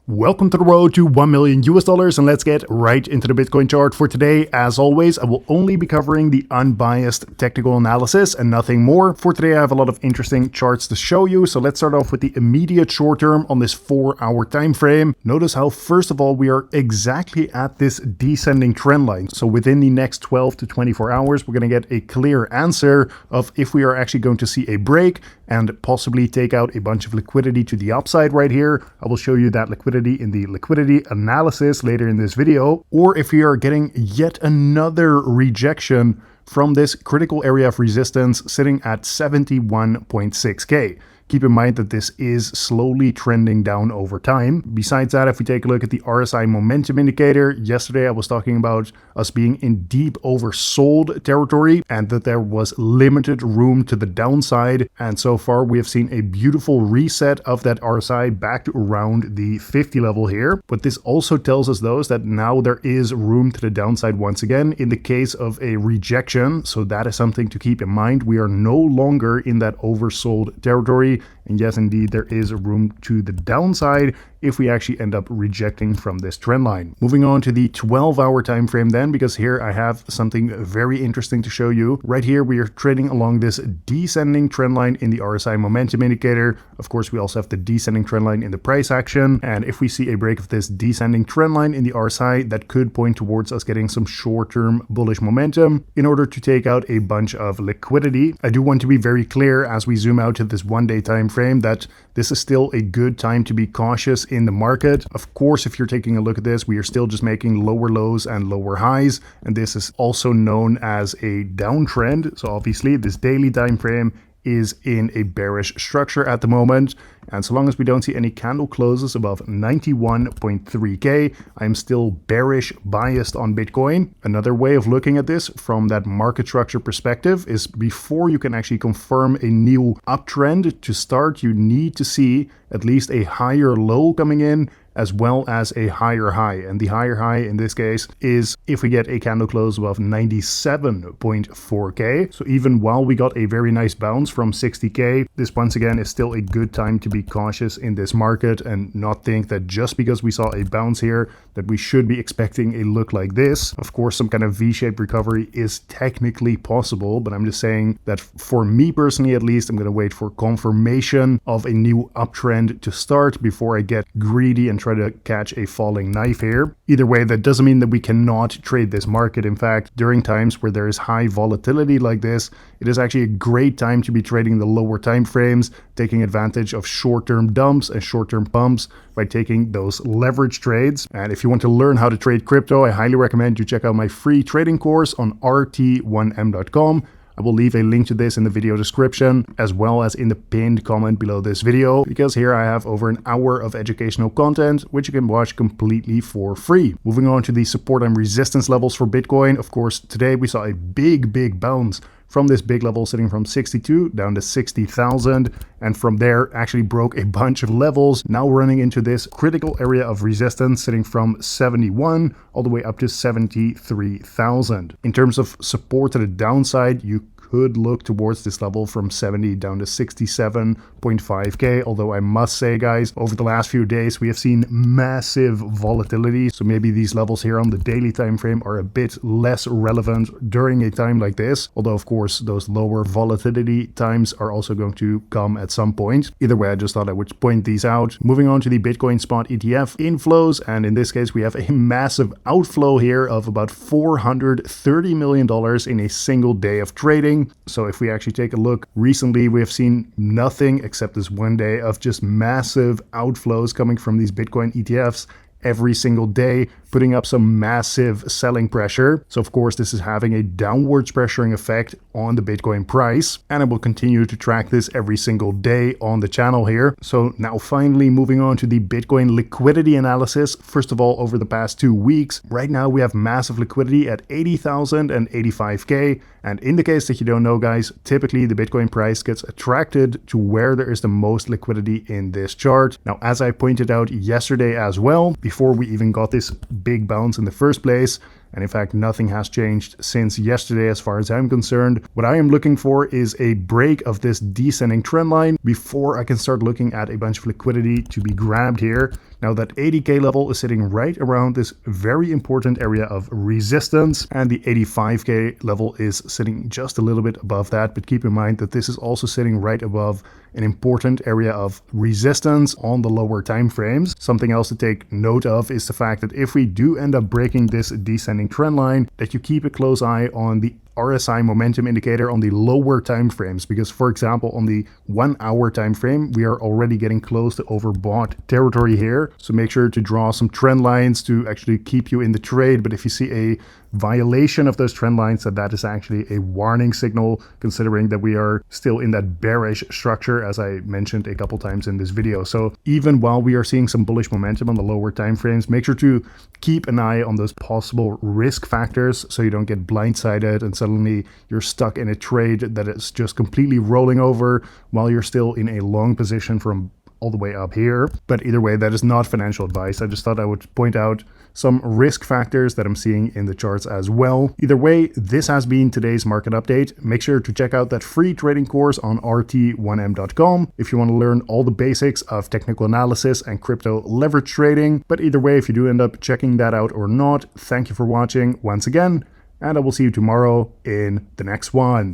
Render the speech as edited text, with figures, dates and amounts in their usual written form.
Welcome to the road to 1 million US dollars, and let's get right into the Bitcoin chart for today. As always, I will only be covering the unbiased technical analysis and nothing more. For today, I have a lot of interesting charts to show you. So let's start off with the immediate short term on this 4-hour time frame. Notice how, first of all, we are exactly at this descending trend line. So within the next 12 to 24 hours, we're going to get a clear answer of if we are actually going to see a break and possibly take out a bunch of liquidity to the upside right here. I will show you that liquidity in the liquidity analysis later in this video, or if we are getting yet another rejection from this critical area of resistance sitting at 71.6K. Keep in mind that this is slowly trending down over time. Besides that, if we take a look at the RSI momentum indicator, yesterday I was talking about us being in deep oversold territory and that there was limited room to the downside. And so far we have seen a beautiful reset of that RSI back to around the 50 level here. But this also tells us though that now there is room to the downside once again in the case of a rejection. So that is something to keep in mind. We are no longer in that oversold territory. And yes, indeed, there is room to the downside if we actually end up rejecting from this trend line. Moving on to the 12-hour time frame then, because here I have something very interesting to show you. Right here, we are trading along this descending trend line in the RSI momentum indicator. Of course, we also have the descending trend line in the price action. And if we see a break of this descending trend line in the RSI, that could point towards us getting some short-term bullish momentum in order to take out a bunch of liquidity. I do want to be very clear as we zoom out to this one-day time frame that this is still a good time to be cautious in the market. Of course, if you're taking a look at this, we are still just making lower lows and lower highs, and this is also known as a downtrend. So obviously this daily time frame is in a bearish structure at the moment, and so long as we don't see any candle closes above 91.3K, I'm still bearish biased on Bitcoin. Another way of looking at this from that market structure perspective is before you can actually confirm a new uptrend to start, you need to see at least a higher low coming in as well as a higher high. And the higher high in this case is if we get a candle close above 97.4K. So even while we got a very nice bounce from 60K, this once again is still a good time to be cautious in this market and not think that just because we saw a bounce here that we should be expecting a look like this. Of course, some kind of V-shaped recovery is technically possible, but I'm just saying that for me personally, at least, I'm going to wait for confirmation of a new uptrend to start before I get greedy and try to catch a falling knife here. Either way, that doesn't mean that we cannot trade this market. In fact, during times where there is high volatility like this, it is actually a great time to be trading the lower time frames, taking advantage of short-term dumps and short-term pumps by taking those leverage trades. And if you want to learn how to trade crypto, I highly recommend you check out my free trading course on rt1m.com. I will leave a link to this in the video description as well as in the pinned comment below this video, because here I have over an hour of educational content which you can watch completely for free. Moving on to the support and resistance levels for Bitcoin. Of course, today we saw a big bounce from this big level sitting from 62 down to 60,000, and from there actually broke a bunch of levels, now running into this critical area of resistance sitting from 71 all the way up to 73,000. In terms of support to the downside, you could look towards this level from 70 down to 67.5K. Although I must say, guys, over the last few days, we have seen massive volatility. So maybe these levels here on the daily time frame are a bit less relevant during a time like this. Although, of course, those lower volatility times are also going to come at some point. Either way, I just thought I would point these out. Moving on to the Bitcoin spot ETF inflows. And in this case, we have a massive outflow here of about $430 million in a single day of trading. So if we actually take a look, recently we have seen nothing except this one day of just massive outflows coming from these Bitcoin ETFs every single day, putting up some massive selling pressure. So of course, this is having a downwards pressuring effect on the Bitcoin price, and I will continue to track this every single day on the channel here. So now finally moving on to the Bitcoin liquidity analysis. First of all, over the past 2 weeks, right now we have massive liquidity at 80,000 and 85K. And in the case that you don't know, guys, typically the Bitcoin price gets attracted to where there is the most liquidity in this chart. Now, as I pointed out yesterday as well, before we even got this big bounce in the first place, And in fact, nothing has changed since yesterday as far as I'm concerned. What I am looking for is a break of this descending trend line before I can start looking at a bunch of liquidity to be grabbed here. Now that 80K level is sitting right around this very important area of resistance, and the 85K level is sitting just a little bit above that. But keep in mind that this is also sitting right above an important area of resistance on the lower time frames. Something else to take note of is the fact that if we do end up breaking this descending trend line, that you keep a close eye on the RSI momentum indicator on the lower time frames, because for example on the 1 hour time frame we are already getting close to overbought territory here. So make sure to draw some trend lines to actually keep you in the trade. But if you see a violation of those trend lines, that is actually a warning signal, considering that we are still in that bearish structure as I mentioned a couple times in this video. So even while we are seeing some bullish momentum on the lower time frames, make sure to keep an eye on those possible risk factors so you don't get blindsided and suddenly you're stuck in a trade that is just completely rolling over while you're still in a long position from all the way up here. But either way, that is not financial advice. I just thought I would point out some risk factors that I'm seeing in the charts as well. Either way, this has been today's market update. Make sure to check out that free trading course on rt1m.com if you want to learn all the basics of technical analysis and crypto leverage trading. But either way, if you do end up checking that out or not, thank you for watching once again, and I will see you tomorrow in the next one.